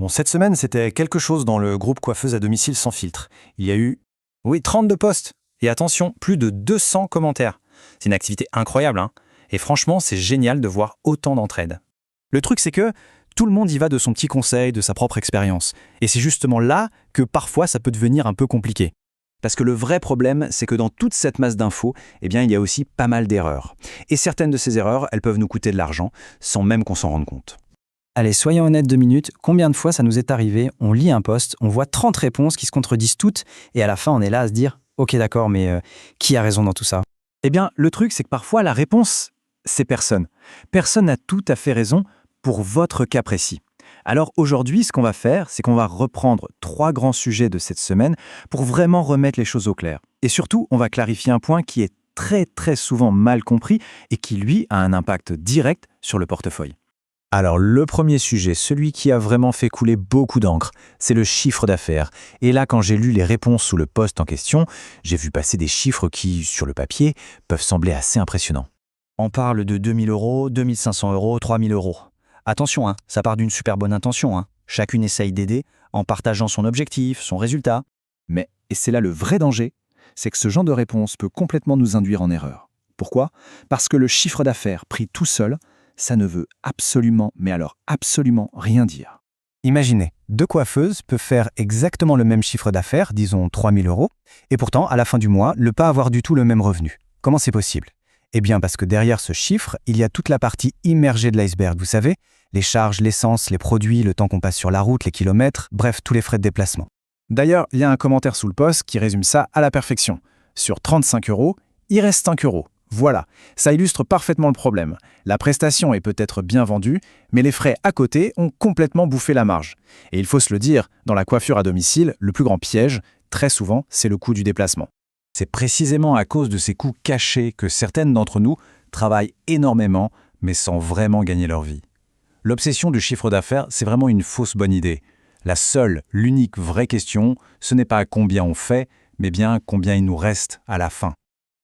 Bon, cette semaine, c'était quelque chose dans le groupe Coiffeuse à domicile sans filtre. Il y a eu, 32 posts. Et attention, plus de 200 commentaires. C'est une activité incroyable, hein. Et franchement, c'est génial de voir autant d'entraide. Le truc, c'est que tout le monde y va de son petit conseil, de sa propre expérience. Et c'est justement là que parfois ça peut devenir un peu compliqué. Parce que le vrai problème, c'est que dans toute cette masse d'infos, il y a aussi pas mal d'erreurs. Et certaines de ces erreurs, elles peuvent nous coûter de l'argent, sans même qu'on s'en rende compte. Allez, soyons honnêtes 2 minutes, combien de fois ça nous est arrivé, on lit un post, on voit 30 réponses qui se contredisent toutes, et à la fin on est là à se dire « Ok d'accord, mais qui a raison dans tout ça ?» Le truc, c'est que parfois la réponse, c'est personne. Personne n'a tout à fait raison pour votre cas précis. Alors aujourd'hui, ce qu'on va faire, c'est qu'on va reprendre 3 grands sujets de cette semaine pour vraiment remettre les choses au clair. Et surtout, on va clarifier un point qui est très très souvent mal compris et qui, lui, a un impact direct sur le portefeuille. Alors, le premier sujet, celui qui a vraiment fait couler beaucoup d'encre, c'est le chiffre d'affaires. Et là, quand j'ai lu les réponses sous le post en question, j'ai vu passer des chiffres qui, sur le papier, peuvent sembler assez impressionnants. On parle de 2 000 euros, 2 500 euros, 3 000 euros. Attention, ça part d'une super bonne intention. Chacune essaye d'aider en partageant son objectif, son résultat. Mais, et c'est là le vrai danger, c'est que ce genre de réponse peut complètement nous induire en erreur. Pourquoi ? Parce que le chiffre d'affaires pris tout seul, ça ne veut absolument, mais alors absolument rien dire. Imaginez, 2 coiffeuses peuvent faire exactement le même chiffre d'affaires, disons 3 000 euros, et pourtant, à la fin du mois, ne pas avoir du tout le même revenu. Comment c'est possible ? Eh bien, parce que derrière ce chiffre, il y a toute la partie immergée de l'iceberg, vous savez, les charges, l'essence, les produits, le temps qu'on passe sur la route, les kilomètres, bref, tous les frais de déplacement. D'ailleurs, il y a un commentaire sous le post qui résume ça à la perfection. Sur 35 euros, il reste 5 euros. Voilà, ça illustre parfaitement le problème. La prestation est peut-être bien vendue, mais les frais à côté ont complètement bouffé la marge. Et il faut se le dire, dans la coiffure à domicile, le plus grand piège, très souvent, c'est le coût du déplacement. C'est précisément à cause de ces coûts cachés que certaines d'entre nous travaillent énormément, mais sans vraiment gagner leur vie. L'obsession du chiffre d'affaires, c'est vraiment une fausse bonne idée. La seule, l'unique vraie question, ce n'est pas combien on fait, mais bien combien il nous reste à la fin.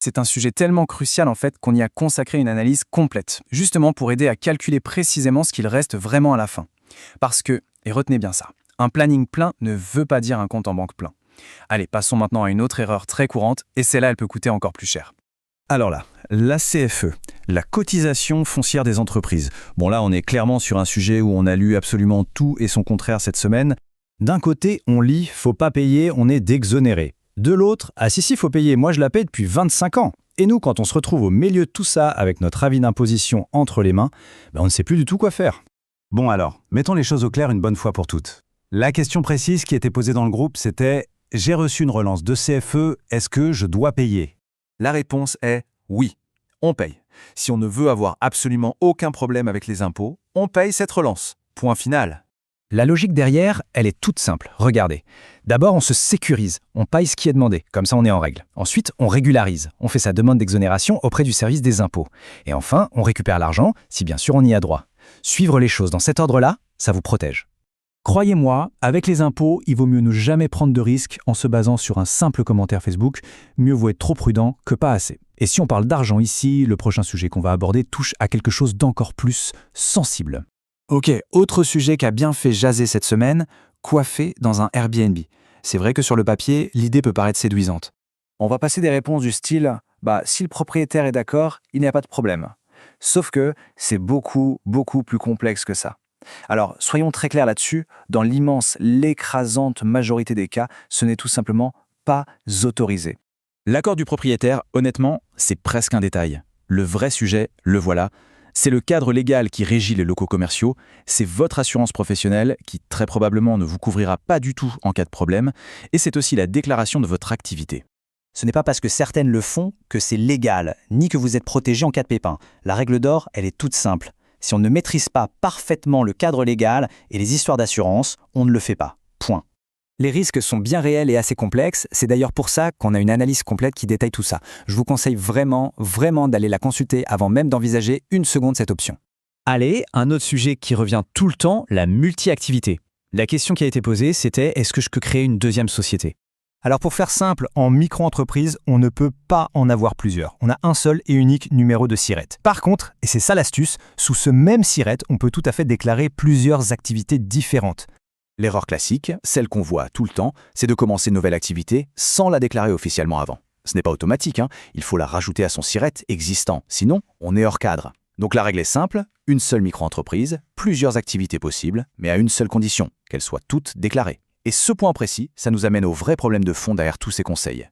C'est un sujet tellement crucial qu'on y a consacré une analyse complète, justement pour aider à calculer précisément ce qu'il reste vraiment à la fin. Parce que, et retenez bien ça, un planning plein ne veut pas dire un compte en banque plein. Allez, passons maintenant à une autre erreur très courante, et celle-là, elle peut coûter encore plus cher. Alors là, la CFE, la cotisation foncière des entreprises. Bon là, on est clairement sur un sujet où on a lu absolument tout et son contraire cette semaine. D'un côté, on lit « faut pas payer, on est d'exonéré ». De l'autre, « ah si, faut payer, moi je la paye depuis 25 ans ». Et nous, quand on se retrouve au milieu de tout ça avec notre avis d'imposition entre les mains, on ne sait plus du tout quoi faire. Bon alors, mettons les choses au clair une bonne fois pour toutes. La question précise qui était posée dans le groupe, c'était « j'ai reçu une relance de CFE, est-ce que je dois payer ?» La réponse est oui, on paye. Si on ne veut avoir absolument aucun problème avec les impôts, on paye cette relance. Point final. La logique derrière, elle est toute simple. Regardez. D'abord, on se sécurise. On paye ce qui est demandé. Comme ça, on est en règle. Ensuite, on régularise. On fait sa demande d'exonération auprès du service des impôts. Et enfin, on récupère l'argent, si bien sûr on y a droit. Suivre les choses dans cet ordre-là, ça vous protège. Croyez-moi, avec les impôts, il vaut mieux ne jamais prendre de risques en se basant sur un simple commentaire Facebook. Mieux vaut être trop prudent que pas assez. Et si on parle d'argent ici, le prochain sujet qu'on va aborder touche à quelque chose d'encore plus sensible. Ok, autre sujet qui a bien fait jaser cette semaine, coiffer dans un Airbnb. C'est vrai que sur le papier, l'idée peut paraître séduisante. On va passer des réponses du style « si le propriétaire est d'accord, il n'y a pas de problème ». Sauf que c'est beaucoup plus complexe que ça. Alors, soyons très clairs là-dessus, dans l'écrasante majorité des cas, ce n'est tout simplement pas autorisé. L'accord du propriétaire, honnêtement, c'est presque un détail. Le vrai sujet, le voilà. C'est le cadre légal qui régit les locaux commerciaux, c'est votre assurance professionnelle qui très probablement ne vous couvrira pas du tout en cas de problème, et c'est aussi la déclaration de votre activité. Ce n'est pas parce que certaines le font que c'est légal, ni que vous êtes protégé en cas de pépin. La règle d'or, elle est toute simple. Si on ne maîtrise pas parfaitement le cadre légal et les histoires d'assurance, on ne le fait pas. Point. Les risques sont bien réels et assez complexes, c'est d'ailleurs pour ça qu'on a une analyse complète qui détaille tout ça. Je vous conseille vraiment d'aller la consulter avant même d'envisager une seconde cette option. Allez, un autre sujet qui revient tout le temps, la multi-activité. La question qui a été posée, c'était « est-ce que je peux créer une deuxième société ?» Alors pour faire simple, en micro-entreprise, on ne peut pas en avoir plusieurs. On a un seul et unique numéro de SIRET. Par contre, et c'est ça l'astuce, sous ce même SIRET, on peut tout à fait déclarer plusieurs activités différentes. L'erreur classique, celle qu'on voit tout le temps, c'est de commencer une nouvelle activité sans la déclarer officiellement avant. Ce n'est pas automatique, il faut la rajouter à son SIRET existant, sinon on est hors cadre. Donc la règle est simple, une seule micro-entreprise, plusieurs activités possibles, mais à une seule condition, qu'elles soient toutes déclarées. Et ce point précis, ça nous amène au vrai problème de fond derrière tous ces conseils.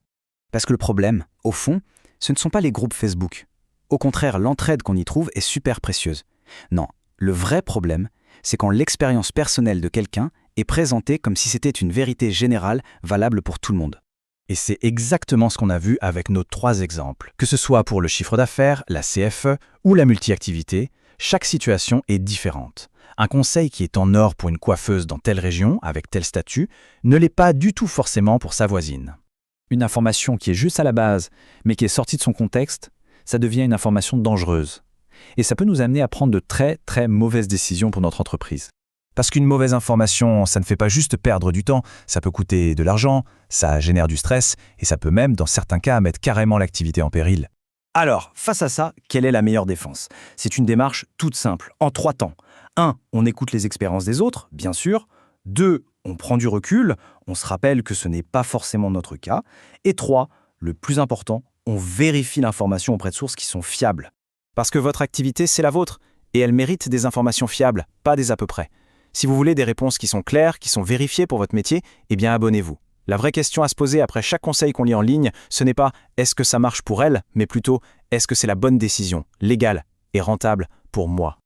Parce que le problème, au fond, ce ne sont pas les groupes Facebook. Au contraire, l'entraide qu'on y trouve est super précieuse. Non, le vrai problème, c'est quand l'expérience personnelle de quelqu'un est présentée comme si c'était une vérité générale valable pour tout le monde. Et c'est exactement ce qu'on a vu avec nos 3 exemples. Que ce soit pour le chiffre d'affaires, la CFE ou la multi-activité, chaque situation est différente. Un conseil qui est en or pour une coiffeuse dans telle région, avec tel statut, ne l'est pas du tout forcément pour sa voisine. Une information qui est juste à la base, mais qui est sortie de son contexte, ça devient une information dangereuse. Et ça peut nous amener à prendre de très très mauvaises décisions pour notre entreprise. Parce qu'une mauvaise information, ça ne fait pas juste perdre du temps, ça peut coûter de l'argent, ça génère du stress, et ça peut même, dans certains cas, mettre carrément l'activité en péril. Alors, face à ça, quelle est la meilleure défense? C'est une démarche toute simple, en 3 temps. 1. On écoute les expériences des autres, bien sûr. 2. On prend du recul, on se rappelle que ce n'est pas forcément notre cas. Et 3. Le plus important, on vérifie l'information auprès de sources qui sont fiables. Parce que votre activité, c'est la vôtre, et elle mérite des informations fiables, pas des à peu près. Si vous voulez des réponses qui sont claires, qui sont vérifiées pour votre métier, eh bien abonnez-vous. La vraie question à se poser après chaque conseil qu'on lit en ligne, ce n'est pas « est-ce que ça marche pour elle ?», mais plutôt « est-ce que c'est la bonne décision, légale et rentable pour moi ?»